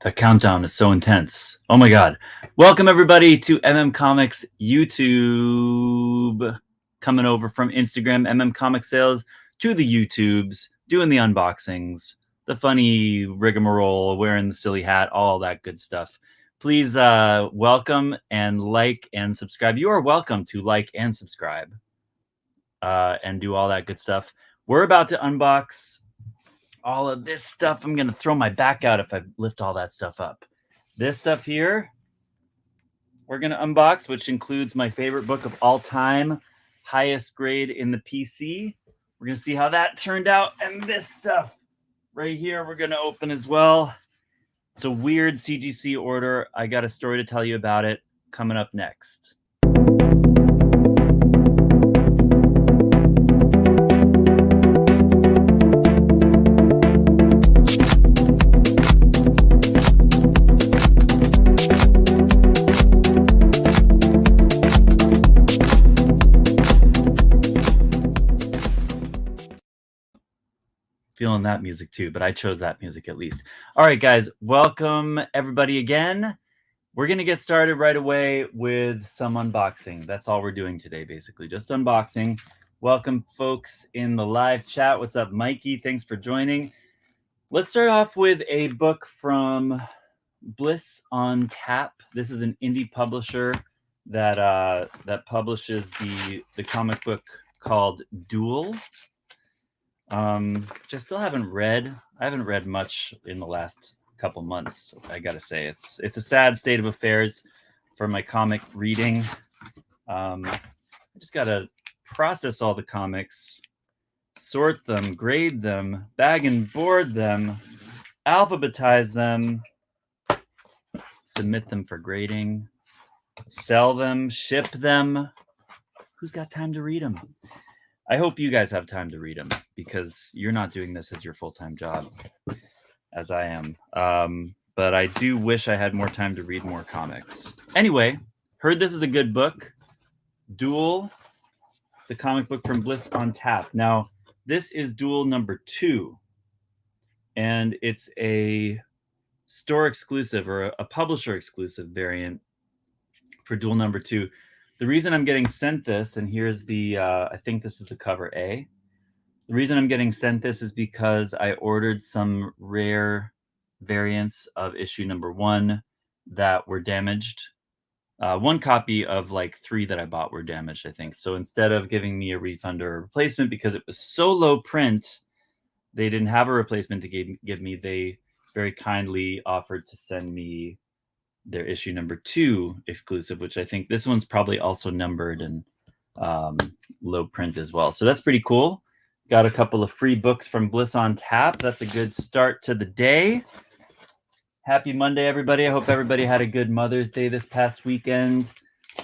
The countdown is so intense. Oh my god. Welcome everybody to Comics YouTube. Coming over from Instagram, Comic Sales, to the YouTubes, doing the unboxings, the funny rigmarole, wearing the silly hat, all that good stuff. Please welcome and like and subscribe. You are welcome to like and subscribe and do all that good stuff. We're about to unbox all of this stuff. I'm going to throw my back out if I lift all that stuff up. This stuff here, we're going to unbox, which includes my favorite book of all time, highest grade in the PC. We're going to see how that turned out. And this stuff right here, we're going to open as well. It's a weird CGC order. I got a story to tell you about it coming up next. Feeling that music too, but I chose that music at least. All right, guys, welcome everybody again. We're going to get started right away with some unboxing. That's all we're doing today, basically, just unboxing. Welcome, folks, in the live chat. What's up, Mikey? Thanks for joining. Let's start off with a book from Bliss on Tap. This is an indie publisher that publishes the comic book called Duel. Which I still haven't read. I haven't read much in the last couple months. I gotta say, it's a sad state of affairs for my comic reading. I just gotta process all the comics, sort them, grade them, bag and board them, alphabetize them, submit them for grading, sell them, ship them. Who's got time to read them? I hope you guys have time to read them, because you're not doing this as your full-time job, as I am. But I do wish I had more time to read more comics. Anyway, heard this is a good book. Duel, the comic book from Bliss on Tap. Now, this is Duel number 2. And it's a store exclusive, or a publisher exclusive variant for Duel number 2. The reason I'm getting sent this, and here's the, I think this is the cover A. The reason I'm getting sent this is because I ordered some rare variants of issue number 1 that were damaged. One copy of like 3 that I bought were damaged, I think. So instead of giving me a refund or a replacement, because it was so low print, they didn't have a replacement to give me. They very kindly offered to send me their issue number 2 exclusive, which I think this one's probably also numbered and low print as well. So that's pretty cool. Got a couple of free books from Bliss on Tap. That's a good start to the day. Happy Monday, everybody. I hope everybody had a good Mother's Day this past weekend,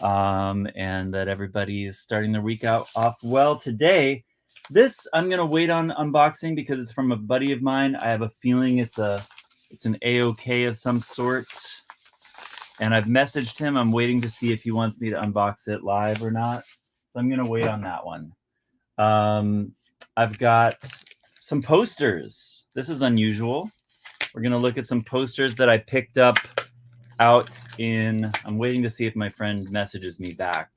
and that everybody is starting their week off well today. This I'm going to wait on unboxing because it's from a buddy of mine. I have a feeling it's an A-OK of some sort. And I've messaged him. I'm waiting to see if he wants me to unbox it live or not. So I'm going to wait on that one. I've got some posters. This is unusual. We're going to look at some posters that I picked up out in... I'm waiting to see if my friend messages me back,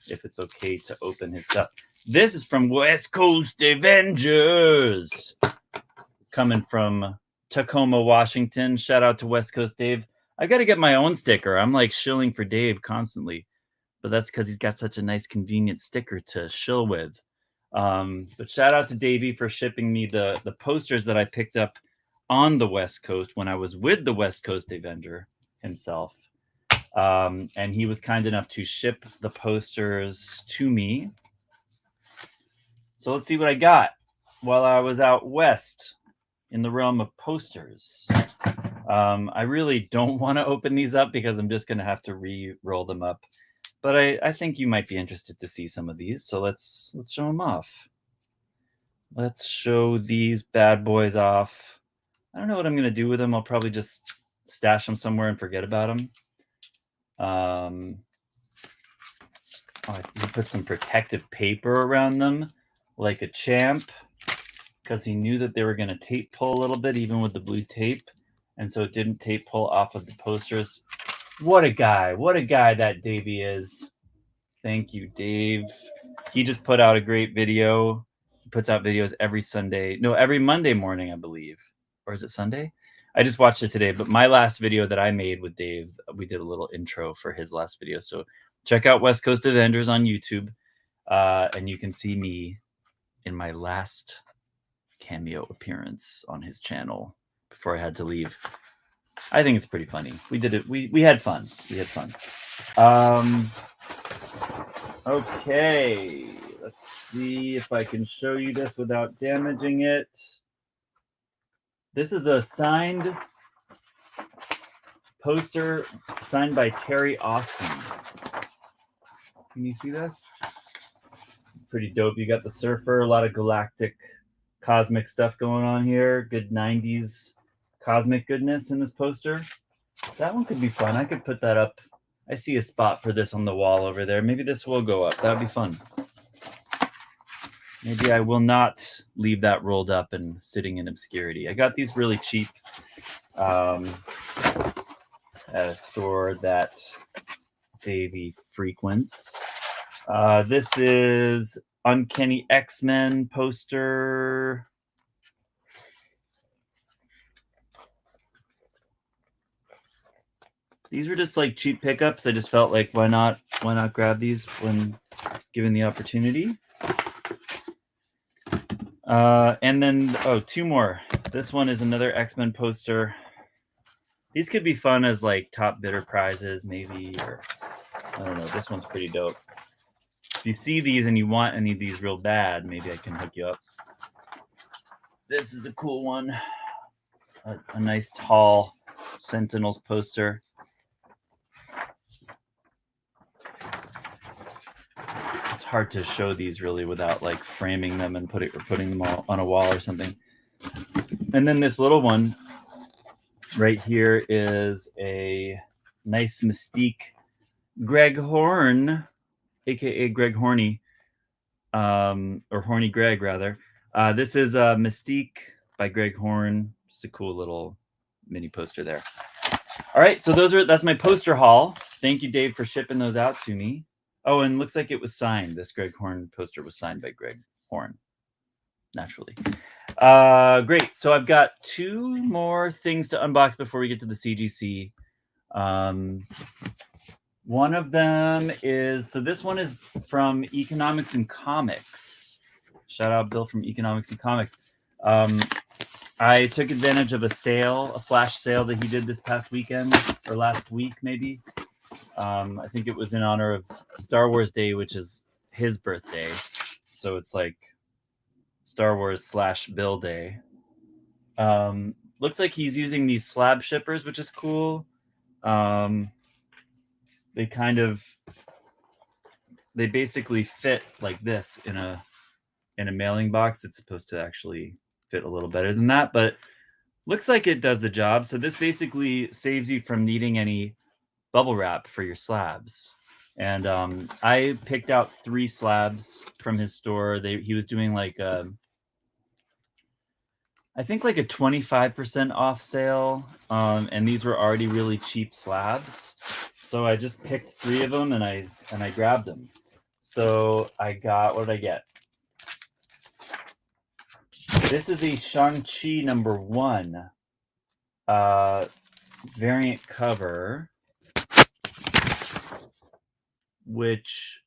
if it's okay to open his stuff. This is from West Coast Avengers, coming from Tacoma, Washington. Shout out to West Coast Dave. I got to get my own sticker. I'm like shilling for Dave constantly, but that's because he's got such a nice, convenient sticker to shill with. But shout out to Davey for shipping me the posters that I picked up on the West Coast when I was with the West Coast Avenger himself. And he was kind enough to ship the posters to me. So let's see what I got while I was out west in the realm of posters. I really don't want to open these up because I'm just going to have to re-roll them up. But I think you might be interested to see some of these. So let's show them off. Let's show these bad boys off. I don't know what I'm going to do with them. I'll probably just stash them somewhere and forget about them. I put some protective paper around them like a champ, because he knew that they were going to tape pull a little bit, even with the blue tape. and so it didn't tape pull off of the posters. What a guy that Davey is. Thank you, Dave. He just put out a great video. He puts out videos every Monday morning, I believe. Or is it Sunday? I just watched it today, but my last video that I made with Dave, we did a little intro for his last video. So check out West Coast Avengers on YouTube, and you can see me in my last cameo appearance on his channel before I had to leave. I think it's pretty funny. We did it. We had fun. We had fun. Okay, let's see if I can show you this without damaging it. This is a signed poster signed by Terry Austin. Can you see this? This is pretty dope. You got the surfer, a lot of galactic cosmic stuff going on here. Good 90s cosmic goodness in this poster. That one could be fun. I could put that up. I see a spot for this on the wall over there. Maybe this will go up. That would be fun. Maybe I will not leave that rolled up and sitting in obscurity. I got these really cheap at a store that Davey frequents. This is Uncanny X-Men poster. These were just like cheap pickups. I just felt like why not grab these when given the opportunity. And then two more. This one is another X-Men poster. These could be fun as like top bidder prizes, maybe, or I don't know. This one's pretty dope. If you see these and you want any of these real bad, maybe I can hook you up. This is a cool one. A nice tall Sentinels poster. It's hard to show these really without like framing them and putting them all on a wall or something. And then this little one right here is a nice Mystique Greg Horn, aka Greg Horny, or Horny Greg rather. This is Mystique by Greg Horn. Just a cool little mini poster there. All right, so that's my poster haul. Thank you, Dave, for shipping those out to me. Oh, and looks like it was signed. This Greg Horn poster was signed by Greg Horn, naturally. Great. So I've got two more things to unbox before we get to the CGC. One of them is, so this one is from Economics and Comics. Shout out Bill from Economics and Comics. I took advantage of a flash sale that he did this past weekend, or last week maybe. I think it was in honor of Star Wars Day, which is his birthday. So it's like Star Wars / Bill Day. Looks like he's using these slab shippers, which is cool. They basically fit like this in a mailing box. It's supposed to actually fit a little better than that, but looks like it does the job. So this basically saves you from needing any bubble wrap for your slabs. And I picked out 3 slabs from his store. He was doing like I think like a 25% off sale, and these were already really cheap slabs. So I just picked 3 of them and I grabbed them. So I got, what did I get? This is a Shang-Chi #1 variant cover, which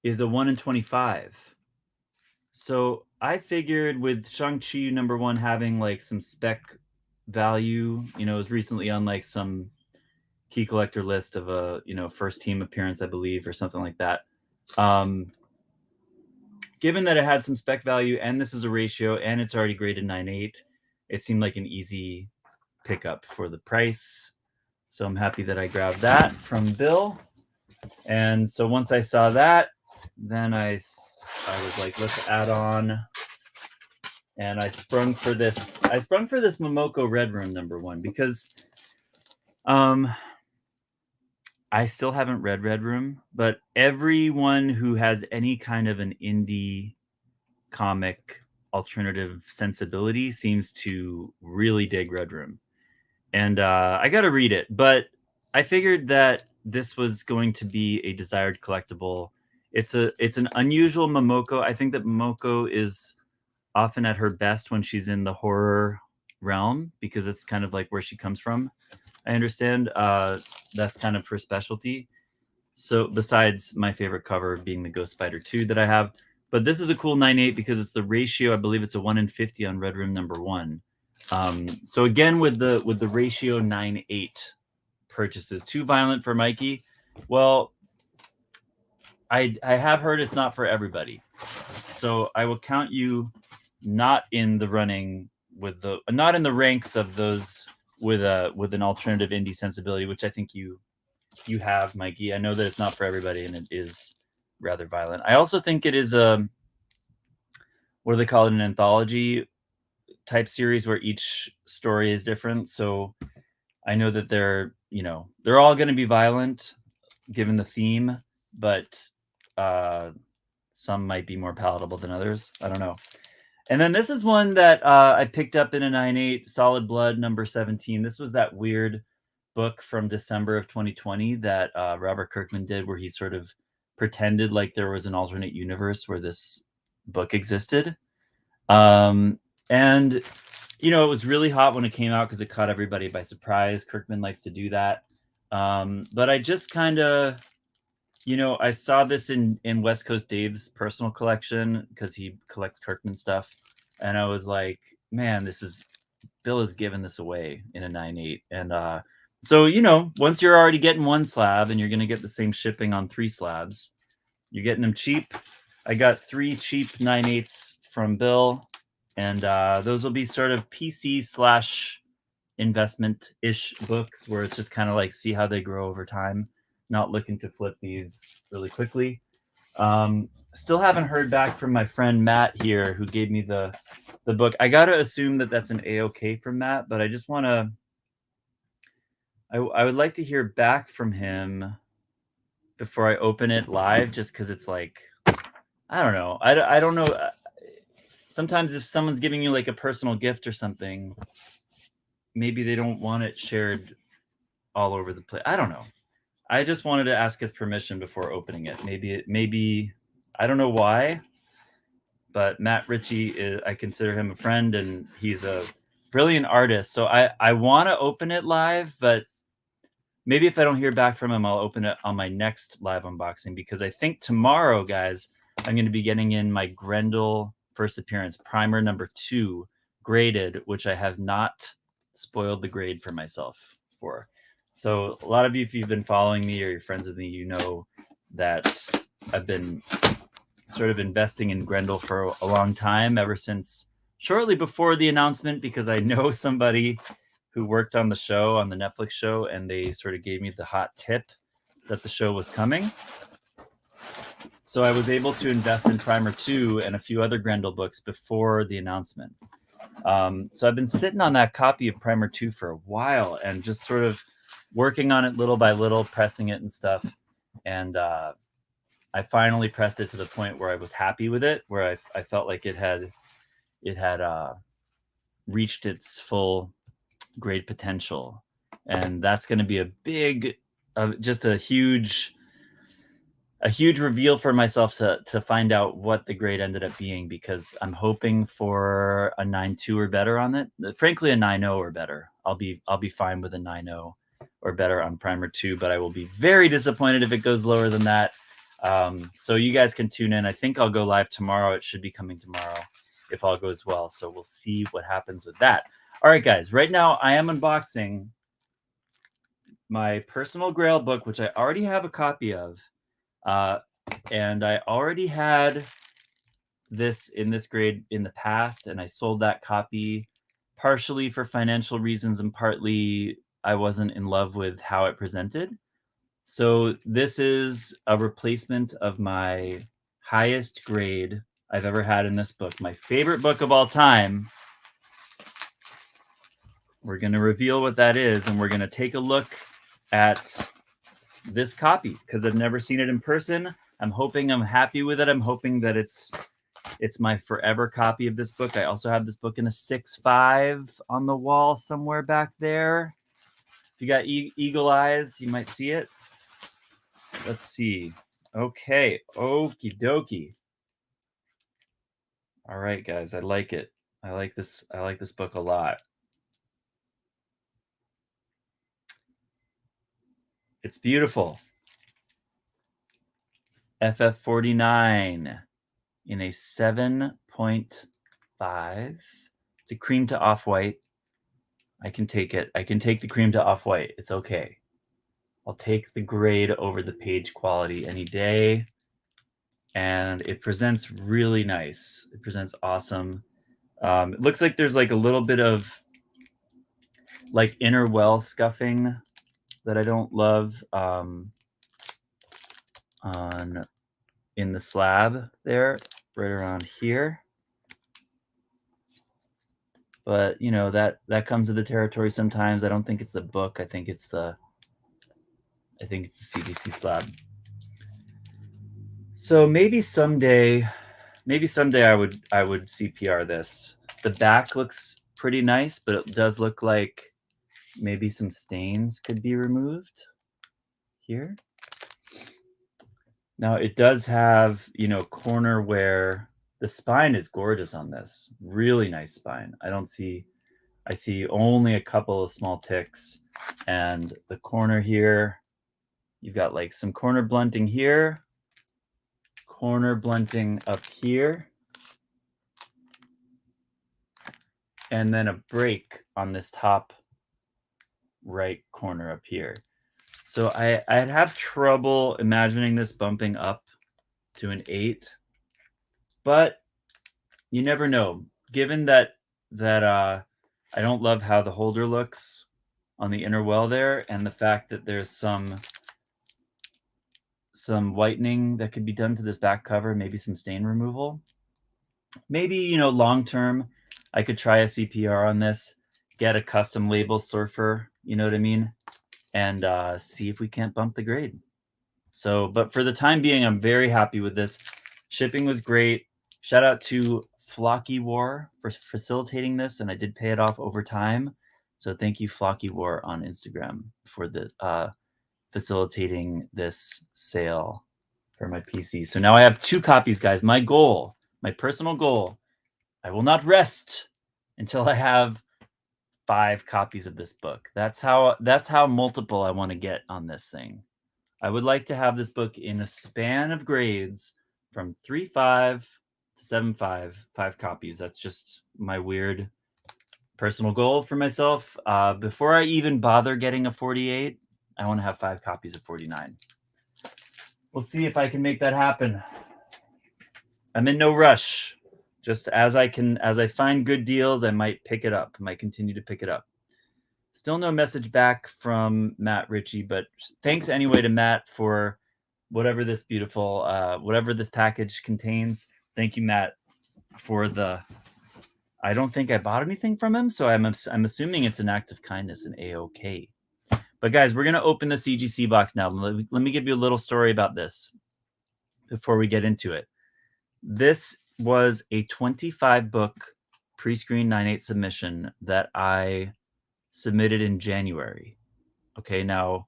is a 1 in 25. So I figured with Shang-Chi #1 having like some spec value, it was recently on like some key collector list of a, first team appearance, I believe, or something like that. Given that it had some spec value and this is a ratio and it's already graded 9.8, it seemed like an easy pickup for the price. So I'm happy that I grabbed that from Bill. And so once I saw that, then I was like, let's add on. And I sprung for this Momoko Red Room #1 because I still haven't read Red Room, but everyone who has any kind of an indie comic alternative sensibility seems to really dig Red Room. and I got to read it. But I figured that this was going to be a desired collectible. It's an unusual Momoko. I think that Momoko is often at her best when she's in the horror realm because it's kind of like where she comes from. I understand that's kind of her specialty. So besides my favorite cover being the Ghost Spider 2 that I have, but this is a cool 9.8 because it's the ratio. I believe it's a 1 in 50 on Red Rim number 1. So again with the ratio 9.8 purchases, too violent for Mikey. Well, I have heard it's not for everybody, so I will count you not in the running with the not in the ranks of those with an alternative indie sensibility, which I think you have, Mikey. I know that it's not for everybody, and it is rather violent. I also think it is a what do they call it, an anthology type series where each story is different. So I know that they're all going to be violent given the theme, but some might be more palatable than others. I don't know. And then this is one that I picked up in a 9.8, Solid Blood number 17. This was that weird book from December of 2020 that Robert Kirkman did where he sort of pretended like there was an alternate universe where this book existed. And, it was really hot when it came out because it caught everybody by surprise. Kirkman likes to do that. But I just kind of, I saw this in West Coast Dave's personal collection because he collects Kirkman stuff. And I was like, man, Bill has given this away in a 9.8. And so, once you're already getting one slab and you're going to get the same shipping on 3 slabs, you're getting them cheap. I got 3 cheap 9.8s from Bill. And those will be sort of PC / investment-ish books where it's just kind of like see how they grow over time. Not looking to flip these really quickly. Still haven't heard back from my friend Matt here who gave me the book. I got to assume that that's an A-OK from Matt, but I just want to... I would like to hear back from him before I open it live, just because it's like... I don't know. I don't know. Sometimes if someone's giving you like a personal gift or something, maybe they don't want it shared all over the place. I don't know. I just wanted to ask his permission before opening it. Maybe I don't know why, but Matt Ritchie I consider him a friend, and he's a brilliant artist. So I want to open it live, but maybe if I don't hear back from him, I'll open it on my next live unboxing, because I think tomorrow, guys, I'm going to be getting in my Grendel first appearance primer number 2 graded, which I have not spoiled the grade for myself for. So a lot of you, if you've been following me or you're friends with me, you know that I've been sort of investing in Grendel for a long time, ever since shortly before the announcement, because I know somebody who worked on the show, on the Netflix show, and they sort of gave me the hot tip that the show was coming. So I was able to invest in Primer 2 and a few other Grendel books before the announcement. So I've been sitting on that copy of Primer 2 for a while and just sort of working on it little by little, pressing it and stuff. And I finally pressed it to the point where I was happy with it, where I felt like it had reached its full grade potential. And that's going to be a big, just a huge reveal for myself to find out what the grade ended up being, because I'm hoping for a 9.2 or better on it. Frankly, a 9.0 or better. I'll be fine with a 9.0 or better on Primer 2, but I will be very disappointed if it goes lower than that. So you guys can tune in. I think I'll go live tomorrow. It should be coming tomorrow if all goes well. So we'll see what happens with that. All right, guys. Right now, I am unboxing my personal Grail book, which I already have a copy of. And I already had this in this grade in the past, and I sold that copy partially for financial reasons and partly I wasn't in love with how it presented. So this is a replacement of my highest grade I've ever had in this book, my favorite book of all time. We're going to reveal what that is, and we're going to take a look at this copy because I've never seen it in person. I'm hoping I'm happy with it. I'm hoping that it's my forever copy of this book. I also have this book in a 6.5 on the wall somewhere back there. If you got eagle eyes, you might see it. Let's see. Okay, okie dokie. All right, guys, I like it. I like this book a lot. It's beautiful. FF49 in a 7.5. It's a cream to off-white. I can take it. I can take the cream to off-white. It's okay. I'll take the grade over the page quality any day. And it presents really nice. It presents awesome. It looks like there's like a little bit of like inner well scuffing that I don't love in the slab there, right around here. But you know, that comes with the territory sometimes. I don't think it's the book. I think it's the CGC slab. So maybe someday I would CPR this. The back looks pretty nice, but it does look like maybe some stains could be removed here. Now it does have, you know, corner where the spine is gorgeous on this. Really nice spine. I see only a couple of small ticks, and the corner here, you've got like some corner blunting here, corner blunting up here, and then a break on this top right corner up here. So I'd have trouble imagining this bumping up to an 8, but you never know. Given that I don't love how the holder looks on the inner well there, and the fact that there's some whitening that could be done to this back cover, maybe some stain removal. Maybe, you know, long term, I could try a CPR on this, get a custom label surfer, you know what I mean, and see if we can't bump the grade. So, but for the time being, I'm very happy with this. Shipping was great. Shout out to Flocky War for facilitating this, and I did pay it off over time. So thank you, Flocky War on Instagram, for the facilitating this sale for my PC. So now I have 2 copies, guys. My goal, my personal goal, I will not rest until I have 5 copies of this book. That's how multiple I want to get on this thing. I would like to have this book in a span of grades from 3.5 to 7.5, 5 copies. That's just my weird personal goal for myself. Before I even bother getting a 48, I want to have 5 copies of 49. We'll see if I can make that happen. I'm in no rush. Just as I find good deals, I might pick it up. I might continue to pick it up. Still no message back from Matt Ritchie, but thanks anyway to Matt for whatever this beautiful, whatever this package contains. Thank you, Matt, for the. I don't think I bought anything from him, so I'm assuming it's an act of kindness and A-OK. But guys, we're gonna open the CGC box now. Let me give you a little story about this before we get into it. This was a 25 book pre-screen 9/8 submission that I submitted in January. Okay, now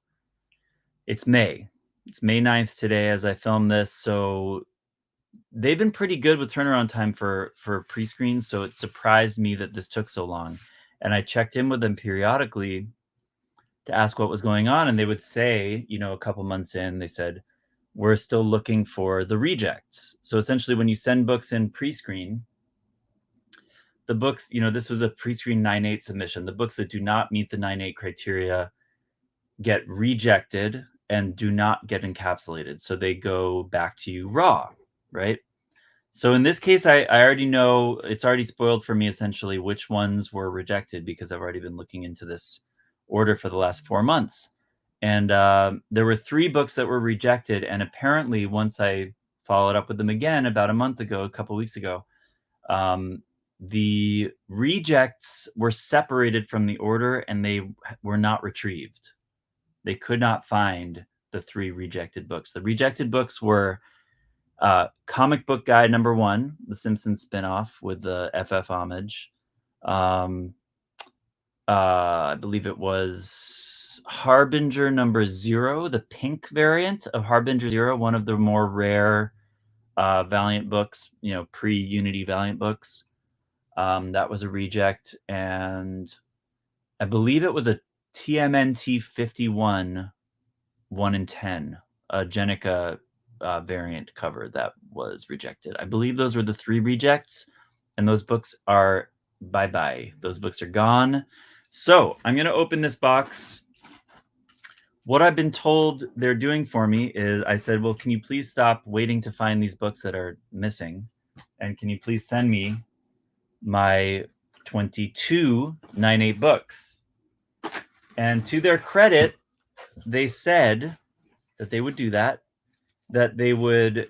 it's May. It's May 9th today as I film this, so they've been pretty good with turnaround time for pre-screens, so it surprised me that this took so long. And I checked in with them periodically to ask what was going on, and they would say, you know, a couple months in, they said, we're still looking for the rejects. So essentially when you send books in pre-screen, the books, you know, this was a pre-screen 9/8 submission. The books that do not meet the 9/8 criteria get rejected and do not get encapsulated. So they go back to you raw, right? So in this case, I already know, it's already spoiled for me essentially which ones were rejected because I've already been looking into this order for the last 4 months. And there were 3 books that were rejected. And apparently once I followed up with them again about a month ago, a couple weeks ago, the rejects were separated from the order and they were not retrieved. They could not find the 3 rejected books. The rejected books were Comic Book Guide #1, the Simpsons spinoff with the FF homage. I believe it was Harbinger number 0, the pink variant of Harbinger 0, one of the more rare Valiant books, pre-Unity Valiant books. That was a reject, and I believe it was a TMNT 51 1 in 10, a Jenica variant cover that was rejected. I believe those were the 3 rejects, and those books are bye-bye. Those books are gone. So I'm going to open this box. What I've been told they're doing for me is I said, well, can you please stop waiting to find these books that are missing? And can you please send me my 22 9/8 books? And to their credit, they said that they would do that they would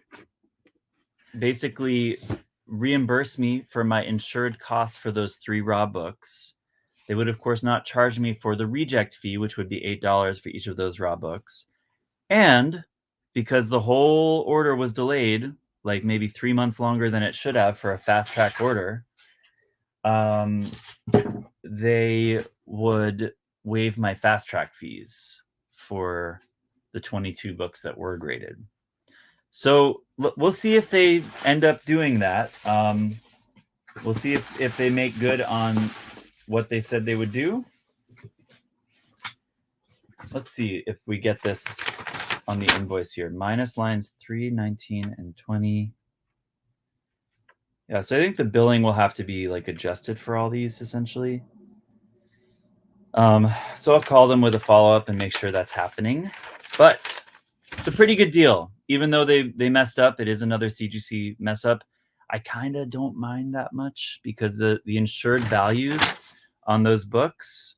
basically reimburse me for my insured costs for those 3 raw books. They would, of course, not charge me for the reject fee, which would be $8 for each of those raw books. And because the whole order was delayed, like maybe 3 months longer than it should have for a fast track order, they would waive my fast track fees for the 22 books that were graded. So we'll see if they end up doing that. We'll see if they make good on what they said they would do. Let's see if we get this on the invoice here. Minus lines 3, 19, and 20. Yeah, so I think the billing will have to be like adjusted for all these essentially. So I'll call them with a follow-up and make sure that's happening. But it's a pretty good deal. Even though they messed up, it is another CGC mess up. I kind of don't mind that much because the insured values on those books,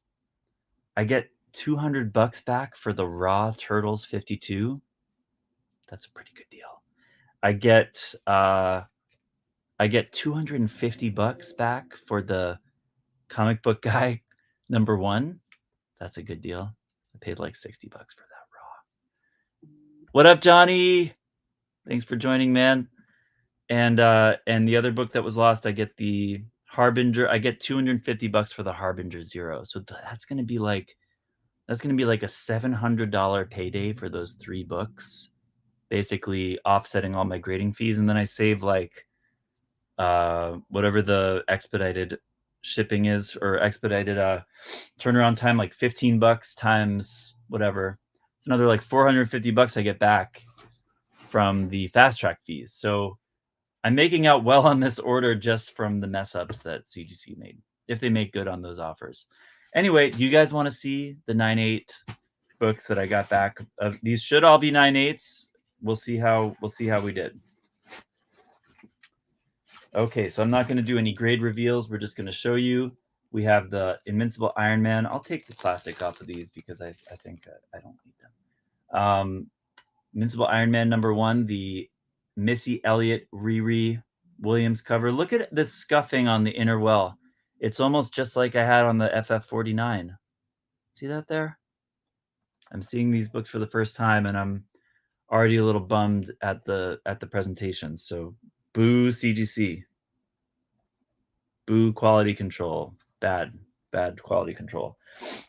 I get $200 back for the raw Turtles 52. That's a pretty good deal. I get $250 back for the Comic Book Guy number 1. That's a good deal. I paid like $60 for that raw. What up, Johnny? Thanks for joining, man. And the other book that was lost, I get the Harbinger. I get $250 for the Harbinger 0. So that's gonna be like a $700 payday for those 3 books, basically offsetting all my grading fees, and then I save like whatever the expedited shipping is or expedited turnaround time, like $15 times whatever. It's another like $450 I get back from the fast track fees. So I'm making out well on this order just from the mess ups that CGC made, if they make good on those offers. Anyway, do you guys want to see the 9/8 books that I got back? These should all be 9/8s. We'll see how we did. Okay, so I'm not going to do any grade reveals. We're just going to show you. We have the Invincible Iron Man. I'll take the plastic off of these because I think I don't need them. Invincible Iron Man number 1, the Missy Elliott Riri Williams cover. Look at the scuffing on the inner well. It's almost just like I had on the FF49. See that there? I'm seeing these books for the first time, and I'm already a little bummed at the presentation. So, boo CGC. Boo quality control. Bad quality control.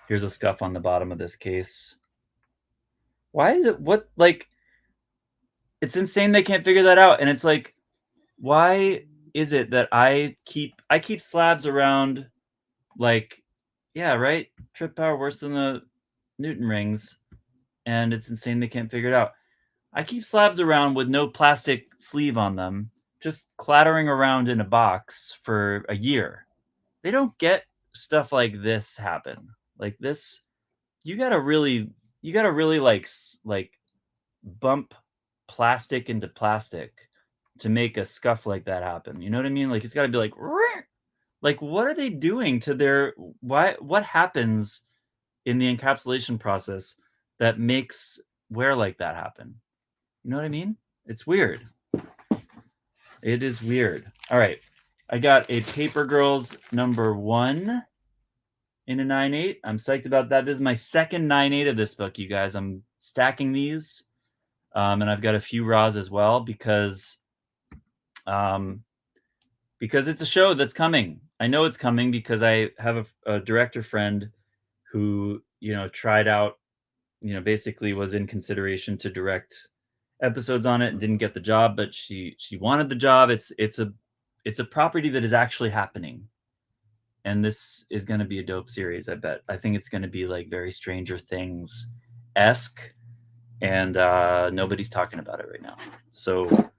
Here's a scuff on the bottom of this case. Why is it it's insane they can't figure that out. And it's like, why is it that I keep slabs around like, yeah, right? Trip power worse than the Newton rings. And it's insane they can't figure it out. I keep slabs around with no plastic sleeve on them, just clattering around in a box for a year. They don't get stuff like this happen. Like this, you gotta really like bump plastic into plastic to make a scuff like that happen. You know what I mean? Like it's got to be like what are they doing to their what happens in the encapsulation process that makes wear like that happen? You know what I mean? It's weird. It is weird. All right. I got a Paper Girls number 1 in a 9/8. I'm psyched about that. This is my second 9/8 of this book, you guys. I'm stacking these. And I've got a few raws as well because it's a show that's coming. I know it's coming because I have a director friend who tried out, basically was in consideration to direct episodes on it and didn't get the job, but she wanted the job. It's a property that is actually happening. And this is going to be a dope series, I bet. I think it's going to be like very Stranger Things-esque, and nobody's talking about it right now. So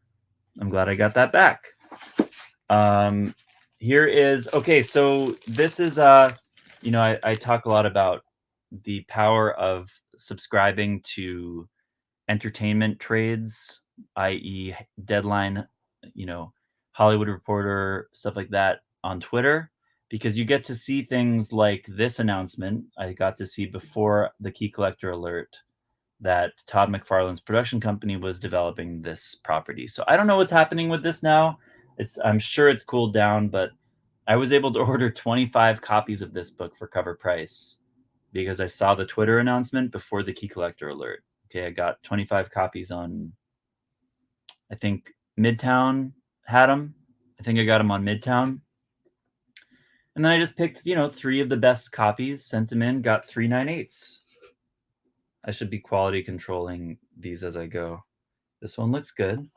I'm glad I got that back. Here is, okay, so this is, I talk a lot about the power of subscribing to entertainment trades, i.e. Deadline, Hollywood Reporter, stuff like that on Twitter, because you get to see things like this announcement I got to see before the Key Collector alert that Todd McFarlane's production company was developing this property. So I don't know what's happening with this now. I'm sure it's cooled down, but I was able to order 25 copies of this book for cover price because I saw the Twitter announcement before the Key Collector alert. Okay, I got 25 copies on, I think Midtown had them. I think I got them on Midtown. And then I just picked, 3 of the best copies, sent them in, got 3 9/8s. I should be quality controlling these as I go. This one looks good.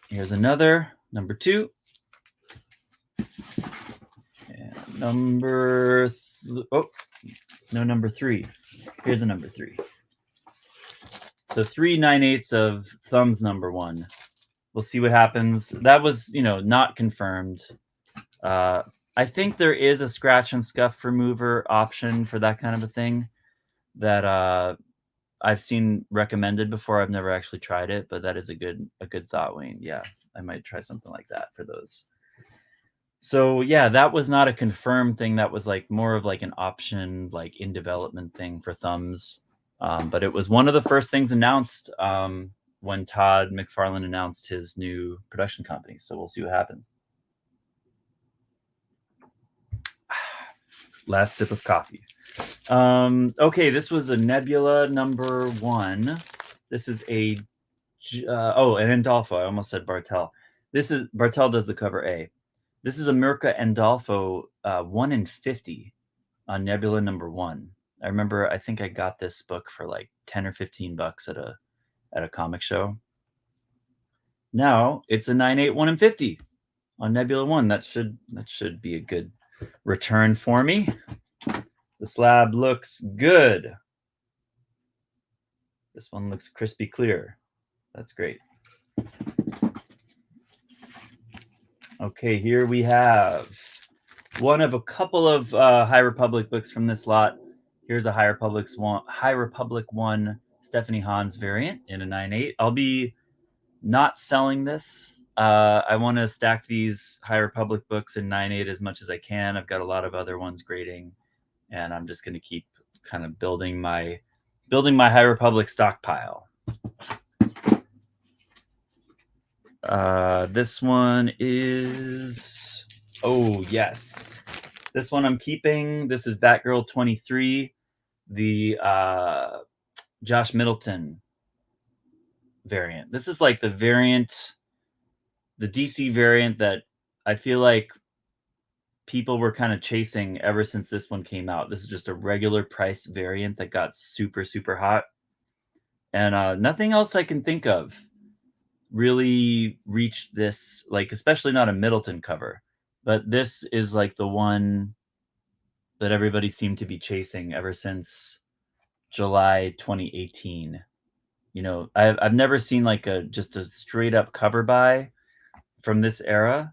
Here's another, number 2. And number 3. Here's a number 3. So 3 9/8s of Thumbs number 1. We'll see what happens. That was, not confirmed. I think there is a scratch and scuff remover option for that kind of a thing that I've seen recommended before. I've never actually tried it, but that is a good thought, Wayne. Yeah, I might try something like that for those. So yeah, that was not a confirmed thing. That was like more of like an option, like in development thing for Thumbs. But it was one of the first things announced when Todd McFarlane announced his new production company. So we'll see what happens. Last sip of coffee. Okay, this was a Nebula number 1. This is an Andolfo. I almost said Bartel. Bartel does the cover A. This is a Mirka Andolfo 1 in 50 on Nebula number 1. I remember, I think I got this book for like 10 or 15 bucks at a comic show. Now it's a 9/8 1 in 50 on Nebula 1. That should be a good return for me. The slab looks good. This one looks crispy clear. That's great. Okay, here we have one of a couple of High Republic books from this lot. Here's a High Republic 1 Stephanie Hans variant in a 9/8. I'll be not selling this. I want to stack these High Republic books in 9/8 as much as I can. I've got a lot of other ones grading, and I'm just going to keep kind of building my High Republic stockpile. This one is, oh yes, this one I'm keeping. This is Batgirl 23, the Josh Middleton variant. This is like the DC variant that I feel like people were kind of chasing ever since this one came out. This is just a regular price variant that got super, super hot. And nothing else I can think of really reached this, like, especially not a Middleton cover. But this is like the one that everybody seemed to be chasing ever since July 2018. I've never seen like just a straight up cover buy from this era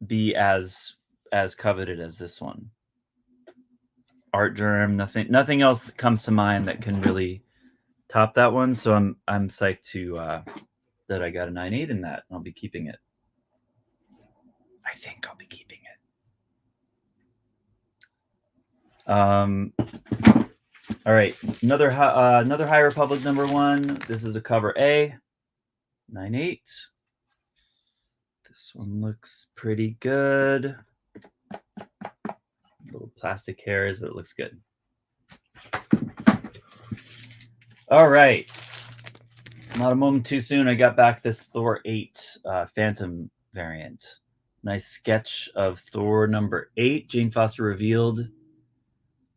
be as coveted as this one. Art Germ, nothing else that comes to mind that can really top that one. So I'm psyched to that I got a 9/8 in that. I'll be keeping it. I think I'll be keeping it. All right, another High Republic number 1. This is a cover A, 9/8. This one looks pretty good. Little plastic hairs, but it looks good. All right. Not a moment too soon. I got back this Thor 8 Phantom variant. Nice sketch of Thor number 8. Jane Foster revealed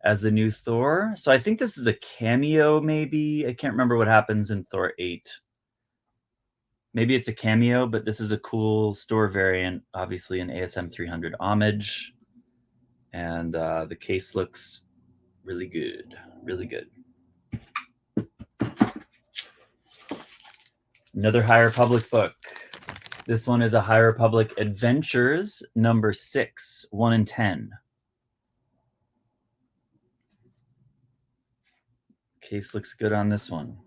as the new Thor. So I think this is a cameo, maybe. I can't remember what happens in Thor 8. Maybe it's a cameo, but this is a cool store variant, obviously an ASM 300 homage. And the case looks really good. Really good. Another High Republic book. This one is a High Republic Adventures number 6, 1 and 10. Case looks good on this one.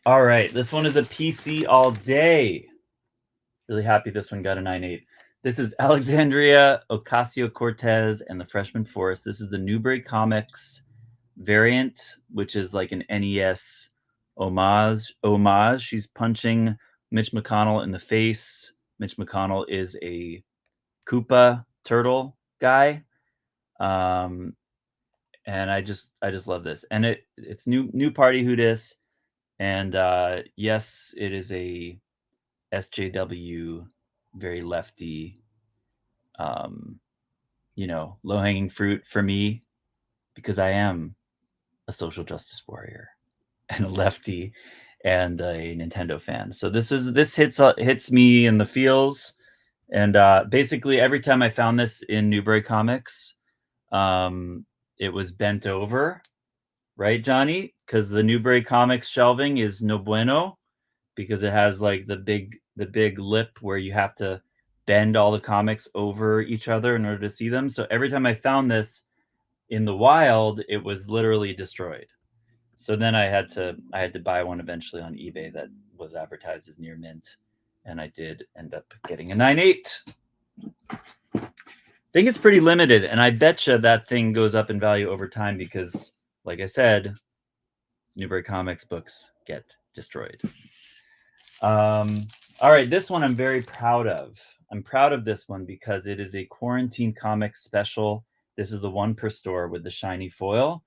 All right, this one is a PC all day. Really happy this one got a 9.8. This is Alexandria Ocasio-Cortez and the Freshman Force. This is the Newbury Comics variant, which is like an NES homage. She's punching Mitch McConnell in the face. Mitch McConnell is a Koopa turtle guy. And I just love this. And it's new party Hoodis. And yes, it is a SJW, very lefty, low-hanging fruit for me, because I am a social justice warrior and a lefty and a Nintendo fan. So this hits me in the feels. And basically every time I found this in Newbury Comics, it was bent over, right, Johnny? Because the Newbury Comics shelving is no bueno, because it has like the big lip where you have to bend all the comics over each other in order to see them. So every time I found this in the wild, it was literally destroyed. So then I had to buy one eventually on eBay that was advertised as near mint, and I did end up getting a 9.8. I think it's pretty limited, and I betcha that thing goes up in value over time because, like I said, Newbury Comics books get destroyed. All right, this one I'm very proud of. I'm proud of this one because it is a Quarantine Comics special. This is the one per store with the shiny foil.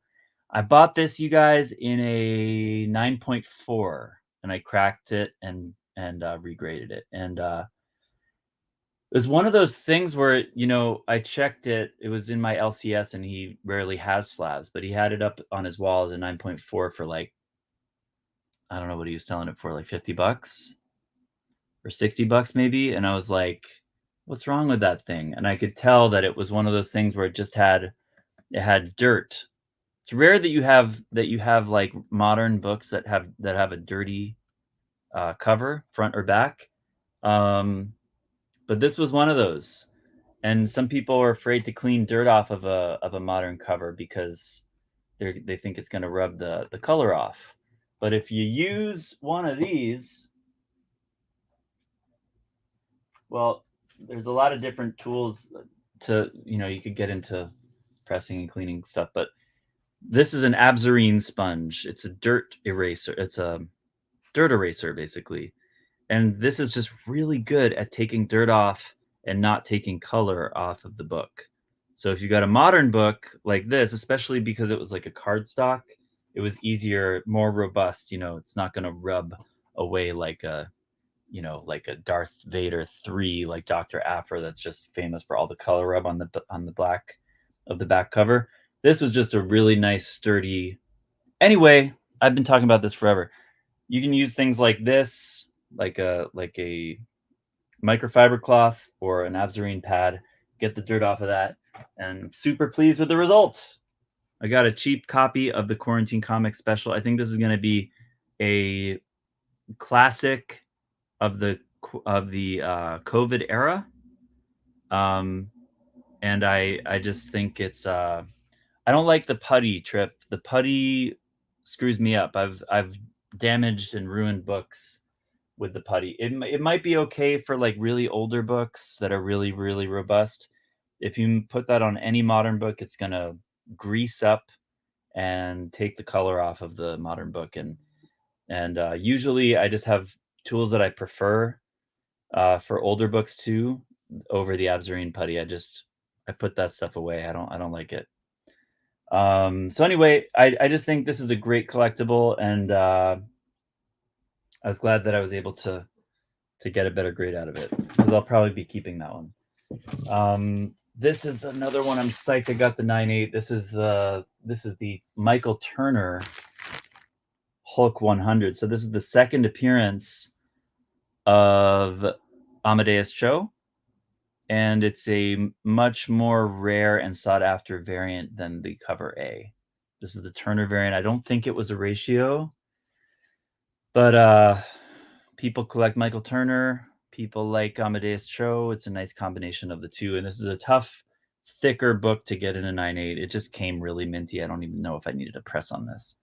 I bought this, you guys, in a 9.4, and I cracked it and regraded it. And it was one of those things where, I checked it. It was in my LCS, and he rarely has slabs, but he had it up on his wall as a 9.4 for like, I don't know what he was selling it for, like $50 or $60 maybe. And I was like, what's wrong with that thing? And I could tell that it was one of those things where it had dirt. It's rare that you have like modern books that have a dirty cover, front or back. But this was one of those. And some people are afraid to clean dirt off of a modern cover because they think it's going to rub the color off. But if you use one of these, well, there's a lot of different tools to, you could get into pressing and cleaning stuff, but this is an Abzareen Sponge. It's a dirt eraser. It's a dirt eraser, basically. And this is just really good at taking dirt off and not taking color off of the book. So if you got a modern book like this, especially because it was like a cardstock, it was easier, more robust. It's not going to rub away like a Darth Vader 3, like Dr. Aphra, that's just famous for all the color rub on the black of the back cover. This was just a really nice, sturdy. Anyway, I've been talking about this forever. You can use things like this, like a microfiber cloth or an Abzareen pad, get the dirt off of that, and I'm super pleased with the results. I got a cheap copy of the Quarantine Comics special. I think this is going to be a classic of the COVID era. And I just think it's I don't like the putty trip. The putty screws me up. I've damaged and ruined books with the putty. It might be okay for like really older books that are really, really robust. If you put that on any modern book, it's gonna grease up and take the color off of the modern book. And usually I just have tools that I prefer for older books too over the Abzareen putty. I put that stuff away. I don't like it. So anyway, I just think this is a great collectible, and I was glad that I was able to get a better grade out of it, because I'll probably be keeping that one. This is another one. I'm psyched I got the 9.8. This is the Michael Turner Hulk 100. So this is the second appearance of Amadeus Cho, and it's a much more rare and sought after variant than the cover A. This is the Turner variant. I don't think it was a ratio, but people collect Michael Turner. People like Amadeus Cho. It's a nice combination of the two, and this is a tough, thicker book to get in a 9.8. It just came really minty. I don't even know if I needed a press on this.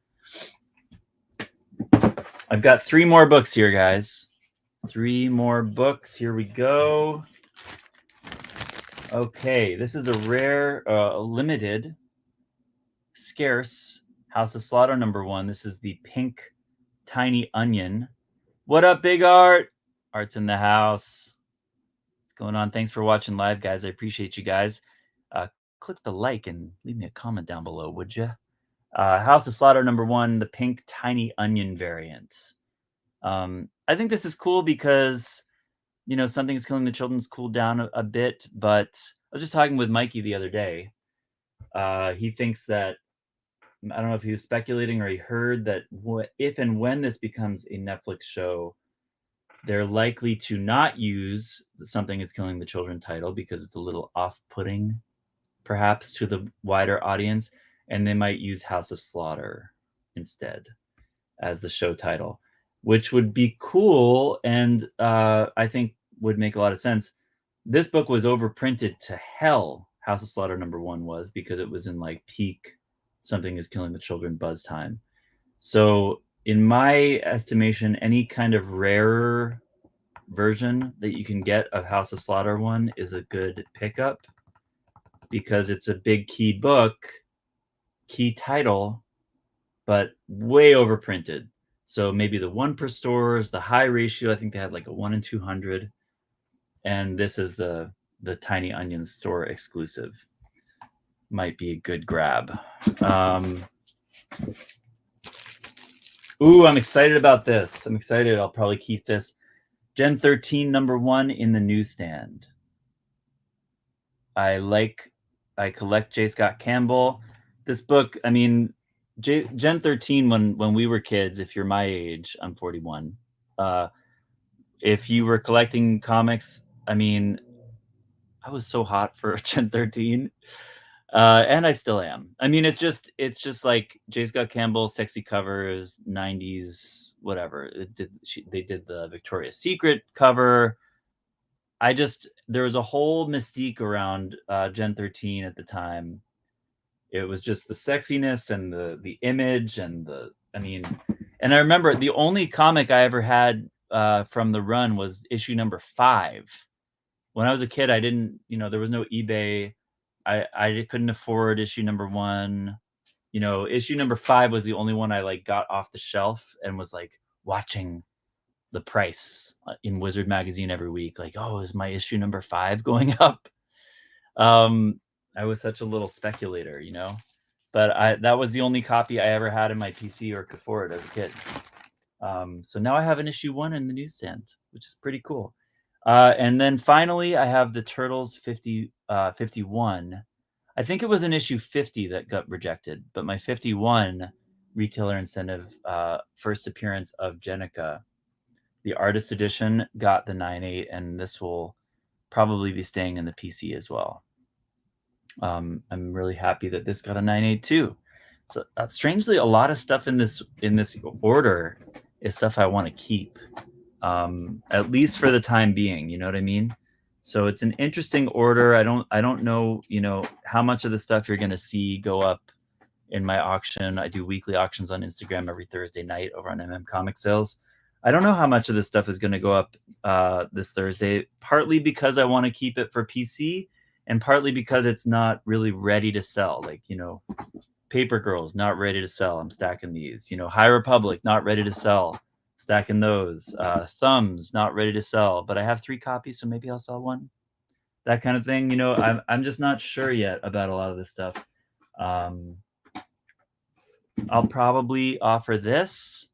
I've got 3 more books here, guys. 3 more books. Here we go. Okay, this is a rare, limited, scarce House of Slaughter #1. This is the pink Tiny Onion. What up, Big Art? Art's in the house. What's going on? Thanks for watching live, guys. I appreciate you guys. Click the like and leave me a comment down below, would you? House of Slaughter #1, the pink Tiny Onion variant. I think this is cool because, you know, Something is Killing the Children's cooled down a bit, but I was just talking with Mikey the other day. He thinks that, I don't know if he was speculating or he heard that if and when this becomes a Netflix show, they're likely to not use the Something is Killing the Children title because it's a little off-putting, perhaps, to the wider audience, and they might use House of Slaughter instead as the show title, which would be cool, and I think would make a lot of sense. This book was overprinted to hell. House of Slaughter #1 was, because it was in like peak Something is Killing the Children buzz time. So in my estimation, any kind of rarer version that you can get of House of Slaughter 1 is a good pickup, because it's a big key book, key title, but way overprinted. So maybe the 1 per stores, the high ratio, I think they had like a 1 in 200. And this is the Tiny Onion store exclusive. Might be a good grab. Ooh, I'm excited about this. I'm excited. I'll probably keep this. Gen 13 #1 in the newsstand. I collect J. Scott Campbell. This book, I mean, Gen 13, when we were kids, if you're my age, I'm 41. If you were collecting comics, I mean, I was so hot for Gen 13. And I still am. I mean, it's just like J. Scott Campbell, sexy covers, 90s, whatever. They did the Victoria's Secret cover. There was a whole mystique around Gen 13 at the time. It was just the sexiness and the image and and I remember the only comic I ever had from the run was issue #5. When I was a kid, I didn't, there was no eBay. I couldn't afford issue #1. Issue #5 was the only one I like got off the shelf and was like watching the price in Wizard magazine every week. Like, oh, is my issue #5 going up? I was such a little speculator, but that was the only copy I ever had in my PC or could afford as a kid. So now I have an issue 1 in the newsstand, which is pretty cool. And then finally, I have the Turtles 51. I think it was an issue 50 that got rejected, but my 51 retailer incentive first appearance of Jenica, the artist edition, got the 9.8, and this will probably be staying in the PC as well. I'm really happy that this got a 9.8 too. So strangely, a lot of stuff in this order is stuff I want to keep, at least for the time being. You know what I mean? So it's an interesting order. I don't know, how much of the stuff you're going to see go up in my auction. I do weekly auctions on Instagram every Thursday night over on Comic Sales. I don't know how much of this stuff is going to go up this Thursday, partly because I want to keep it for PC, and partly because it's not really ready to sell. Like, Paper Girls, not ready to sell. I'm stacking these. High Republic, not ready to sell. Stacking those. Thumbs, not ready to sell. But I have 3 copies, so maybe I'll sell 1. That kind of thing. I'm just not sure yet about a lot of this stuff. I'll probably offer this,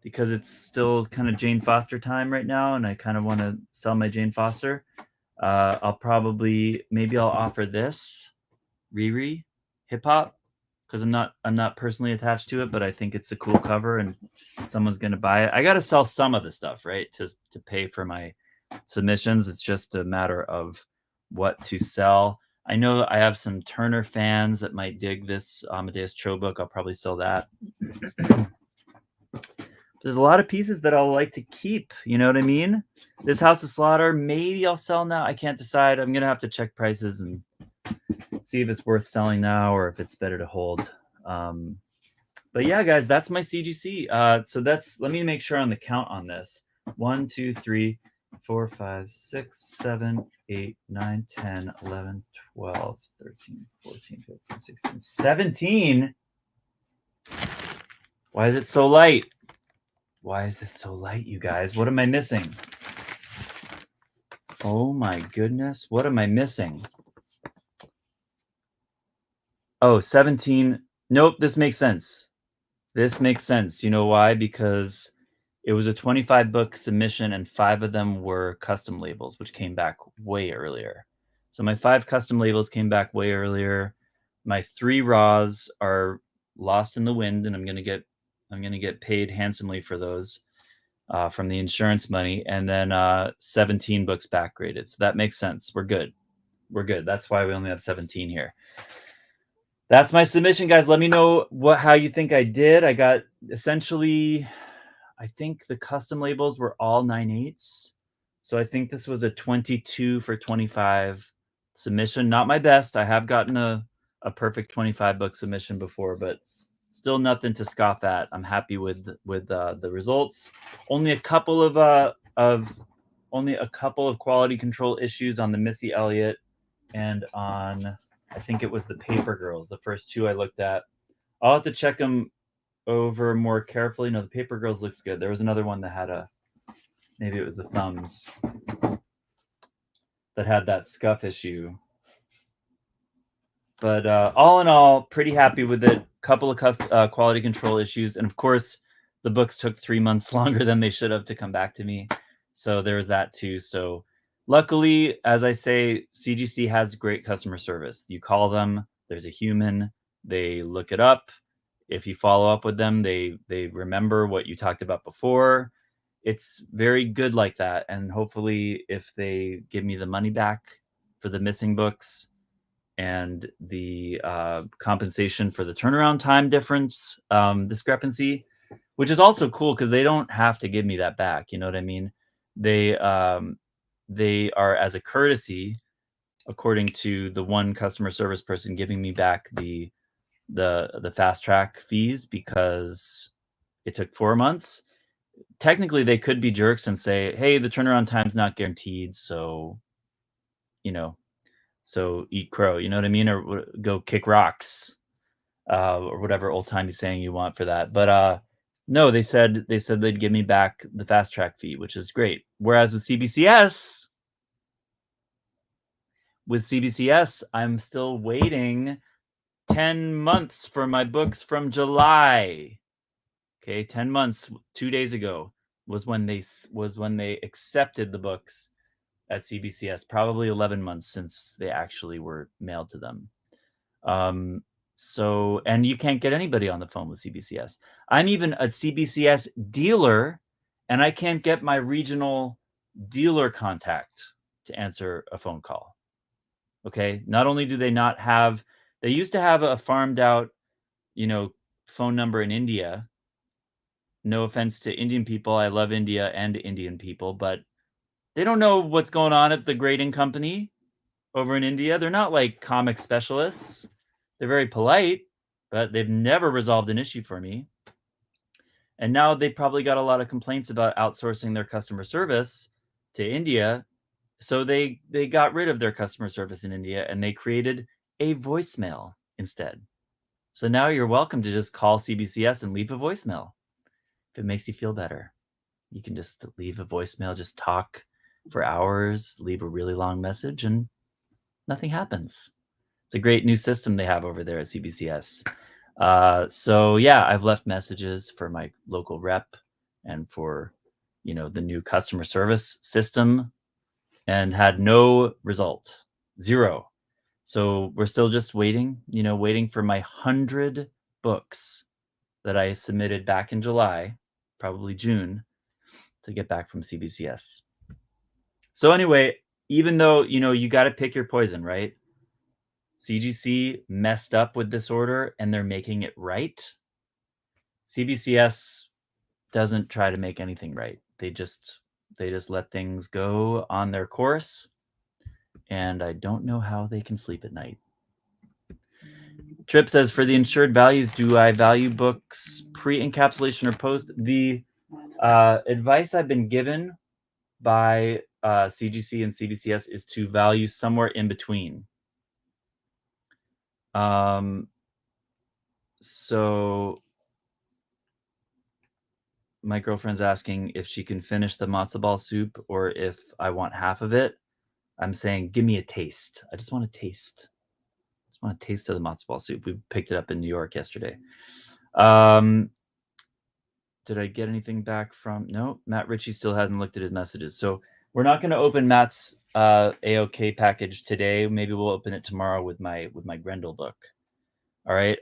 because it's still kind of Jane Foster time right now, and I kind of want to sell my Jane Foster. Maybe I'll offer this Riri hip hop, because I'm not personally attached to it, but I think it's a cool cover and someone's gonna buy it. I gotta sell some of the stuff, right? To pay for my submissions. It's just a matter of what to sell. I know I have some Turner fans that might dig this Amadeus Cho book. I'll probably sell that. There's a lot of pieces that I'll like to keep. You know what I mean? This House of Slaughter, maybe I'll sell now. I can't decide. I'm gonna have to check prices and see if it's worth selling now or if it's better to hold. But yeah, guys, that's my CGC. So let me make sure on the count on this. 1, 2, 3, 4, 5, 6, 7, 8, 9, 10, 11, 12, 13, 14, 15, 16, 17. Why is it so light? Why is this so light, you guys? What am I missing? Oh my goodness. What am I missing? Oh, 17. Nope, this makes sense. This makes sense. You know why? Because it was a 25 book submission and 5 of them were custom labels, which came back way earlier. So my 5 custom labels came back way earlier. My 3 raws are lost in the wind, and I'm gonna get paid handsomely for those from the insurance money. And then 17 books back graded. So that makes sense. We're good. We're good. That's why we only have 17 here. That's my submission, guys. Let me know how you think I did. I got essentially, I think the custom labels were all 9/8. So I think this was a 22 for 25 submission. Not my best. I have gotten a perfect 25 book submission before, but still nothing to scoff at. I'm happy with the results. Only a couple of quality control issues on the Missy Elliott and on, I think it was the Paper Girls, the first 2 I looked at. I'll have to check them over more carefully. No, the Paper Girls looks good. There was another one that had maybe it was the Thumbs that had that scuff issue. But all in all, pretty happy with it. Couple of quality control issues, and of course, the books took 3 months longer than they should have to come back to me. So there was that too. So luckily, as I say, CGC has great customer service. You call them, there's a human, they look it up. If you follow up with them, they remember what you talked about before. It's very good like that. And hopefully, if they give me the money back for the missing books and the compensation for the turnaround time difference discrepancy, which is also cool because they don't have to give me that back. You know what I mean? They are, as a courtesy, according to the one customer service person, giving me back the fast track fees because it took 4 months. Technically, they could be jerks and say, "Hey, the turnaround time's not guaranteed, so so eat crow." You know what I mean? Or go kick rocks, or whatever old-timey saying you want for that. But no, they said they'd give me back the fast track fee, which is great. Whereas with CBCS, I'm still waiting 10 months for my books from July. Okay, 10 months, 2 days ago was when they accepted the books at CBCS. Probably 11 months since they actually were mailed to them. So, and you can't get anybody on the phone with CBCS. I'm even a CBCS dealer, and I can't get my regional dealer contact to answer a phone call. Okay, not only do they not have, they used to have a farmed out, phone number in India. No offense to Indian people. I love India and Indian people, but they don't know what's going on at the grading company over in India. They're not like comic specialists. They're very polite, but they've never resolved an issue for me. And now they probably got a lot of complaints about outsourcing their customer service to India. So they got rid of their customer service in India and they created a voicemail instead. So now you're welcome to just call CBCS and leave a voicemail. If it makes you feel better, you can just leave a voicemail, just talk for hours, leave a really long message, and nothing happens. It's a great new system they have over there at CBCS. So yeah, I've left messages for my local rep and for, the new customer service system, and had no result, zero. So we're still just waiting, waiting for my 100 books that I submitted back in July, probably June, to get back from CBCS. So anyway, even though, you got to pick your poison, right? CGC messed up with this order and they're making it right. CBCS doesn't try to make anything right. They just let things go on their course, and I don't know how they can sleep at night. Trip says, for the insured values, do I value books pre-encapsulation or post? The advice I've been given by CGC and CBCS is to value somewhere in between. So my girlfriend's asking if she can finish the matzo ball soup or if I want half of it. I'm saying, give me a taste. I just want a taste. I just want a taste of the matzo ball soup. We picked it up in New York yesterday. Did I get anything back from? No, Matt Ritchie still hasn't looked at his messages. So we're not going to open Matt's AOK package today. Maybe we'll open it tomorrow with my Grendel book. All right.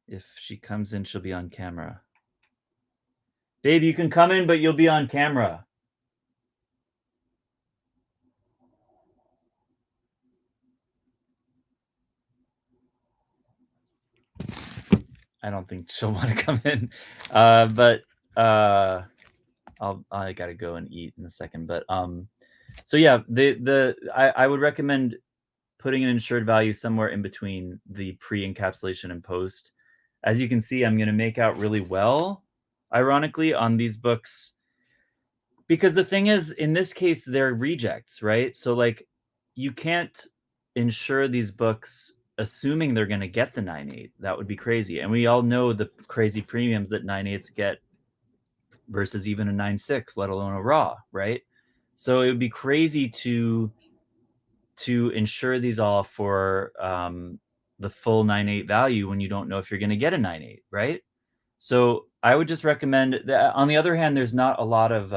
If she comes in, she'll be on camera. Babe, you can come in, but you'll be on camera. I don't think she'll want to come in. But I gotta go and eat in a second. But so yeah, I would recommend putting an insured value somewhere in between the pre-encapsulation and post. As you can see, I'm going to make out really well, ironically, on these books. Because the thing is, in this case, they're rejects, right? So like, you can't insure these books assuming they're going to get the 9.8. That would be crazy. And we all know the crazy premiums that 9.8s get versus even a 9.6, let alone a raw, right? So it would be crazy to insure these all for the full 9.8 value when you don't know if you're going to get a 9.8, right? So I would just recommend that. On the other hand, there's not a lot of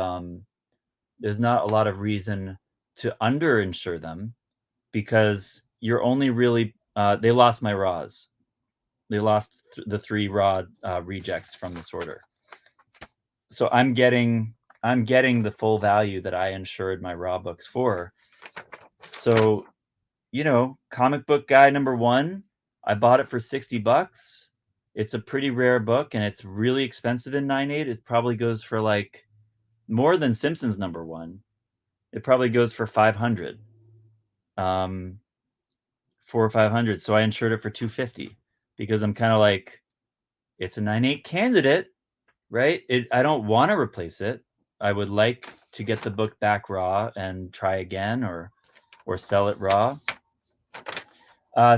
reason to under-insure them, because you're only really they lost my raws. They lost the 3 raw rejects from this order. So I'm getting the full value that I insured my raw books for. So, comic book guy number 1, I bought it for $60. It's a pretty rare book and it's really expensive in 9.8. It probably goes for like more than Simpsons number 1. It probably goes for $500. 400 or 500. So I insured it for $250 because I'm kind of like, it's a 9.8 candidate, right? I don't want to replace it. I would like to get the book back raw and try again, or sell it raw.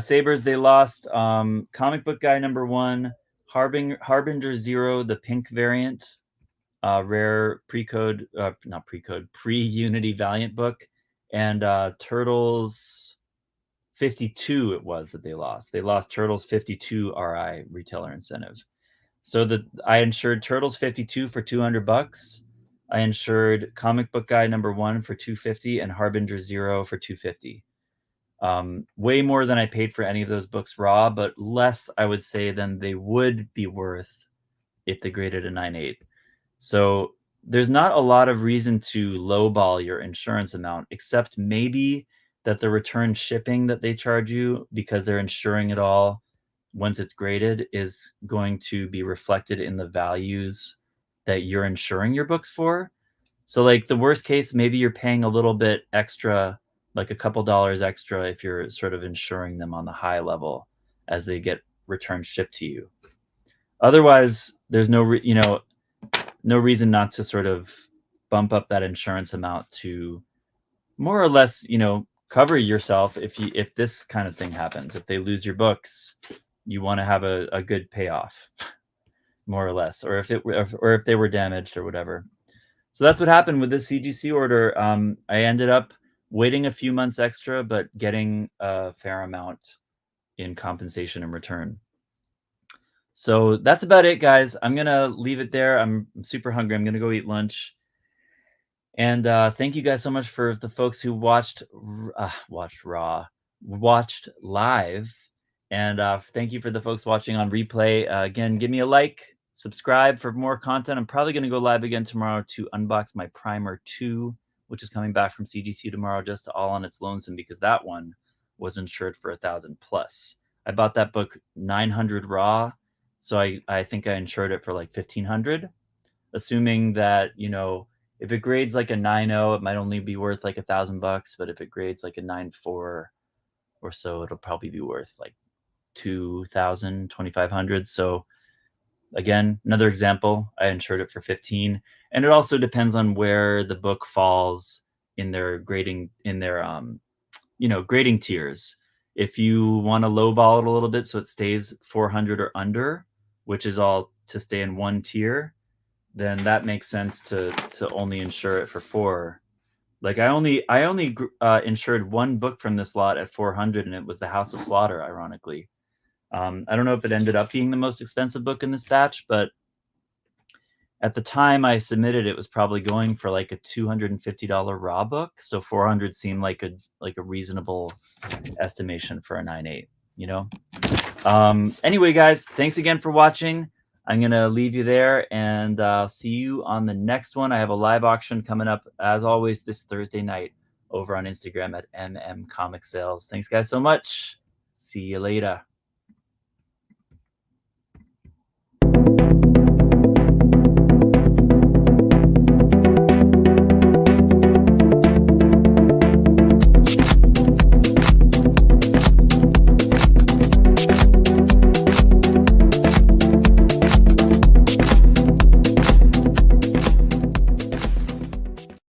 Sabers, they lost comic book guy number 1, Harbinger Zero, the pink variant, rare pre-Unity Valiant book, and Turtles 52 it was that they lost. They lost Turtles 52 RI retailer incentive. So I insured Turtles 52 for $200. I insured comic book guy number 1 for $250 and Harbinger Zero for $250. Way more than I paid for any of those books raw, but less, I would say, than they would be worth if they graded a 9.8. So there's not a lot of reason to lowball your insurance amount, except maybe that the return shipping that they charge you, because they're insuring it all once it's graded, is going to be reflected in the values that you're insuring your books for. So like the worst case, maybe you're paying a little bit extra, like a couple dollars extra, if you're sort of insuring them on the high level as they get return shipped to you. Otherwise, there's no reason not to sort of bump up that insurance amount to more or less, cover yourself if this kind of thing happens. If they lose your books, you want to have a good payoff, more or less, or if they were damaged or whatever. So that's what happened with this CGC order. I ended up waiting a few months extra, but getting a fair amount in compensation in return. So that's about it, guys. I'm gonna leave it there. I'm super hungry. I'm gonna go eat lunch. And thank you guys so much for the folks who watched live, and thank you for the folks watching on replay. Again, give me a like, subscribe for more content. I'm probably going to go live again tomorrow to unbox my Primer 2, which is coming back from CGC tomorrow, just all on its lonesome because that one was insured for 1,000 plus. I bought that book 900 raw, so I think I insured it for like 1,500, assuming that, you know, if it grades like a 9.0, it might only be worth like $1,000, but if it grades like a 9.4 or so, it'll probably be worth like 2,000, 2,500. So again, another example, I insured it for 15, and it also depends on where the book falls in their grading, in their grading tiers. If you want to lowball it a little bit so it stays 400 or under, which is all to stay in one tier, then that makes sense to only insure it for 4. Like I only insured one book from this lot at 400, and it was The House of Slaughter, ironically. I don't know if it ended up being the most expensive book in this batch, but at the time I submitted, it was probably going for like a $250 raw book. So 400 seemed like a reasonable estimation for a 9.8, you know? Anyway, guys, thanks again for watching. I'm going to leave you there, and see you on the next one. I have a live auction coming up, as always, this Thursday night over on Instagram at MM Comic Sales. Thanks, guys, so much. See you later.